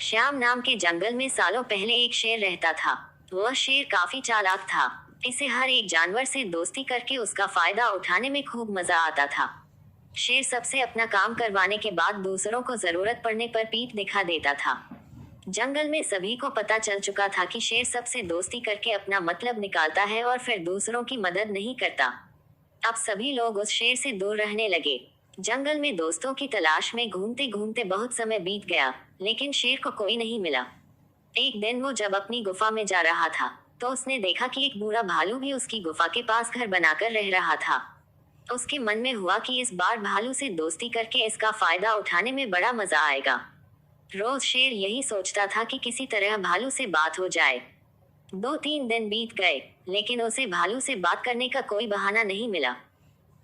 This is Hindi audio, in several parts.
श्याम नाम के जंगल में सालों पहले एक शेर रहता था। वह शेर काफी चालाक था। इसे हर एक जानवर से दोस्ती करके उसका फायदा उठाने में खूब मजा आता था। शेर सबसे अपना काम करवाने के बाद दूसरों को जरूरत पड़ने पर पीठ दिखा देता था। जंगल में सभी को पता चल चुका था कि शेर सबसे दोस्ती करके अपना मतलब निकालता है और फिर दूसरों की मदद नहीं करता। अब सभी लोग उस शेर से दूर रहने लगे। जंगल में दोस्तों की तलाश में घूमते घूमते बहुत समय बीत गया, लेकिन शेर को कोई नहीं मिला। एक दिन वो जब अपनी गुफा में जा रहा था, तो उसने देखा कि एक बूढ़ा भालू भी उसकी गुफा के पास घर बनाकर रह रहा था। उसके मन में हुआ कि इस बार भालू से दोस्ती करके इसका फायदा उठाने में बड़ा मजा आएगा। रोज शेर यही सोचता था कि किसी तरह भालू से बात हो जाए। 2-3 दिन बीत गए, लेकिन उसे भालू से बात करने का कोई बहाना नहीं मिला।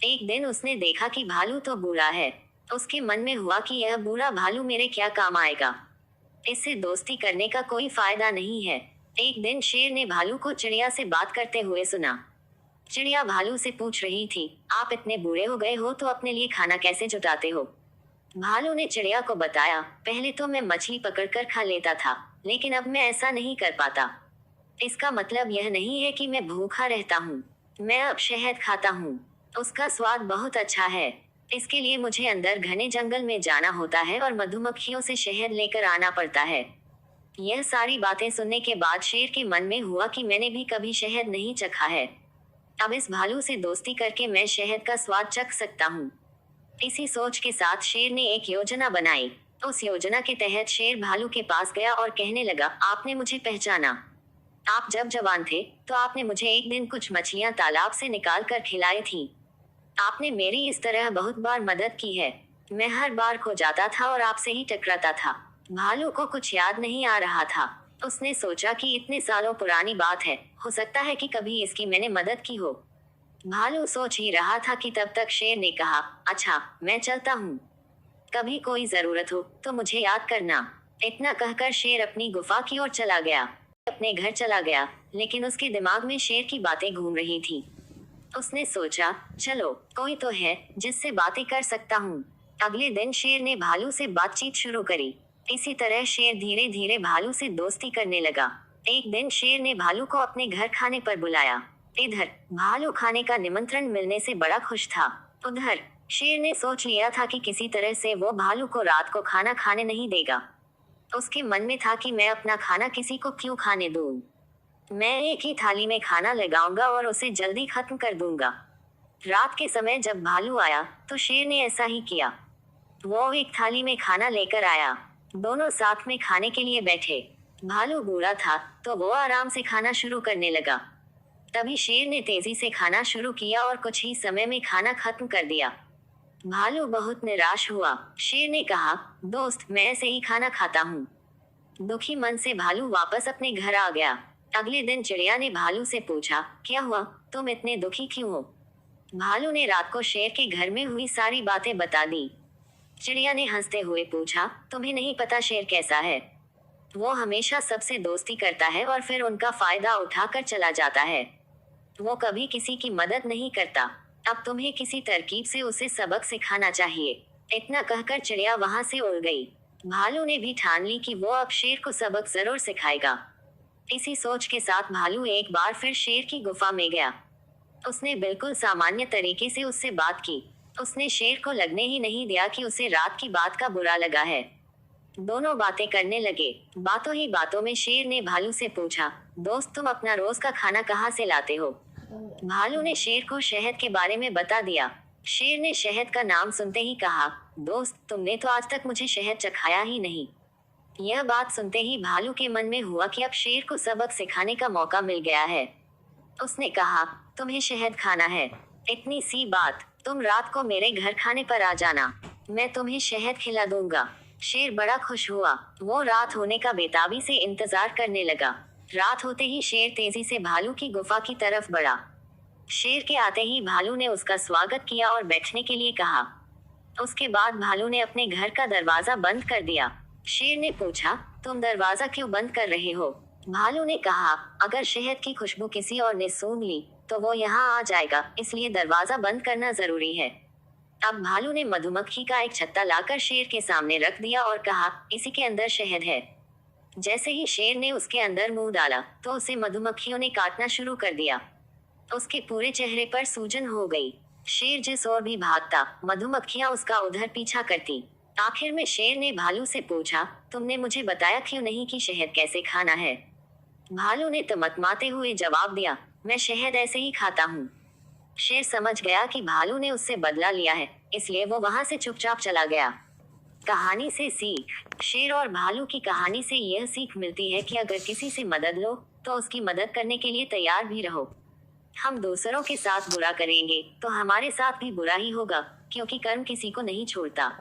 एक दिन उसने देखा कि भालू तो बूढ़ा है। उसके मन में हुआ कि यह बूढ़ा भालू मेरे क्या काम आएगा। इससे दोस्ती करने का कोई फायदा नहीं है। एक दिन शेर ने भालू को चिड़िया से बात करते हुए सुना। चिड़िया भालू से पूछ रही थी, आप इतने बूढ़े हो गए हो तो अपने लिए खाना कैसे जुटाते हो। भालू ने चिड़िया को बताया, पहले तो मैं मछली पकड़कर खा लेता था, लेकिन अब मैं ऐसा नहीं कर पाता। इसका मतलब यह नहीं है कि मैं भूखा रहता हूँ। मैं अब शहद खाता हूँ। उसका स्वाद बहुत अच्छा है। इसके लिए मुझे अंदर घने जंगल में जाना होता है और मधुमक्खियों से शहद लेकर आना पड़ता है। यह सारी बातें सुनने के बाद शेर के मन में हुआ कि मैंने भी कभी शहद नहीं चखा है। अब इस भालू से दोस्ती करके मैं शहद का स्वाद चख सकता हूँ। इसी सोच के साथ शेर ने एक योजना बनाई। उस योजना के तहत शेर भालू के पास गया और कहने लगा, आपने मुझे पहचाना। आप जब जवान थे तो आपने मुझे एक दिन कुछ मछलियां तालाब से निकाल कर खिलाई थी। आपने मेरी इस तरह बहुत बार मदद की है। मैं हर बार खो जाता था और आपसे ही टकराता था। भालू को कुछ याद नहीं आ रहा था। उसने सोचा कि इतने सालों पुरानी बात है, हो सकता है कि कभी इसकी मैंने मदद की हो। भालू सोच ही रहा था कि तब तक शेर ने कहा, अच्छा मैं चलता हूँ। कभी कोई जरूरत हो तो मुझे याद करना। इतना कहकर शेर अपनी गुफा की ओर चला गया। अपने घर चला गया, लेकिन उसके दिमाग में शेर की बातें घूम रही थी। उसने सोचा, चलो कोई तो है जिससे बातें कर सकता हूँ। अगले दिन शेर ने भालू से बातचीत शुरू करी। इसी तरह शेर धीरे धीरे भालू से दोस्ती करने लगा। एक दिन शेर ने भालू को अपने घर खाने पर बुलाया। इधर भालू खाने का निमंत्रण मिलने से बड़ा खुश था। उधर शेर ने सोच लिया था कि किसी तरह से वो भालू को रात को खाना खाने नहीं देगा। उसके मन में था कि मैं अपना खाना किसी को क्यों खाने दूं। मैं एक ही थाली में खाना लगाऊंगा और उसे जल्दी खत्म कर दूंगा। रात के समय जब भालू आया तो शेर ने ऐसा ही किया। वो एक थाली में खाना लेकर आया। दोनों साथ में खाने के लिए बैठे। भालू बूढ़ा था तो वो आराम से खाना शुरू करने लगा। तभी शेर ने तेजी से खाना शुरू किया और कुछ ही समय में खाना खत्म कर दिया। भालू बहुत निराश हुआ। शेर ने कहा, दोस्त मैं ऐसे ही खाना खाता हूँ। दुखी मन से भालू वापस अपने घर आ गया। अगले दिन चिड़िया ने भालू से पूछा, क्या हुआ, तुम इतने दुखी क्यों हो। भालू ने रात को शेर के घर में हुई सारी बातें बता दी। चिड़िया ने हंसते हुए पूछा, तुम्हें नहीं पता शेर कैसा है। वो हमेशा सबसे दोस्ती करता है और फिर उनका फायदा उठाकर चला जाता है। वो कभी किसी की मदद नहीं करता। अब तुम्हें किसी तरकीब से उसे सबक सिखाना चाहिए। इतना कहकर चिड़िया वहां से उड़ गई। भालू ने भी ठान ली कि वो अब शेर को सबक जरूर सिखाएगा। इसी सोच के साथ भालू एक बार फिर शेर की गुफा में गया। उसने बिल्कुल सामान्य तरीके से उससे बात की। उसने शेर को लगने ही नहीं दिया कि उसे रात की बात का बुरा लगा है। दोनों बातें करने लगे। बातों ही बातों में शेर ने भालू से पूछा, दोस्त तुम अपना रोज का खाना कहाँ से लाते हो। भालू ने शेर को शहद के बारे में बता दिया। शेर ने शहद का नाम सुनते ही कहा, दोस्त तुमने तो आज तक मुझे शहद चखाया ही नहीं। यह बात सुनते ही भालू के मन में हुआ कि अब शेर को सबक सिखाने का मौका मिल गया है। उसने कहा, तुम्हें शहद खाना है, इतनी सी बात, तुम रात को मेरे घर खाने पर आ जाना, मैं तुम्हें शहद खिला दूंगा। शेर बड़ा खुश हुआ। वो रात होने का बेताबी से इंतजार करने लगा। रात होते ही शेर तेजी से भालू की गुफा की तरफ बढ़ा। शेर के आते ही भालू ने उसका स्वागत किया और बैठने के लिए कहा। उसके बाद भालू ने अपने घर का दरवाजा बंद कर दिया। शेर ने पूछा, तुम दरवाजा क्यों बंद कर रहे हो। भालू ने कहा, अगर शहद की खुशबू किसी और ने सूंघ ली तो वो यहाँ आ जाएगा, इसलिए दरवाजा बंद करना जरूरी है। अब भालू ने मधुमक्खी का एक छत्ता लाकर शेर के सामने रख दिया और कहा, इसी के अंदर शहद है। जैसे ही शेर ने उसके अंदर मुंह डाला तो उसे मधुमक्खियों ने काटना शुरू कर दिया। उसके पूरे चेहरे पर सूजन हो गई। शेर जिस ओर भी भागता, मधुमक्खियां उसका उधर पीछा करती। आखिर में शेर ने भालू से पूछा, तुमने मुझे बताया क्यों नहीं कि शहद कैसे खाना है? भालू ने तमतमाते हुए जवाब दिया, मैं शहद ऐसे ही खाता हूँ। शेर समझ गया कि भालू ने उससे बदला लिया है, इसलिए वो वहां से चुपचाप चला गया। कहानी से सीख। शेर और भालू की कहानी से यह सीख मिलती है कि अगर किसी से मदद लो तो उसकी मदद करने के लिए तैयार भी रहो। हम दूसरों के साथ बुरा करेंगे तो हमारे साथ भी बुरा ही होगा, क्योंकि कर्म किसी को नहीं छोड़ता।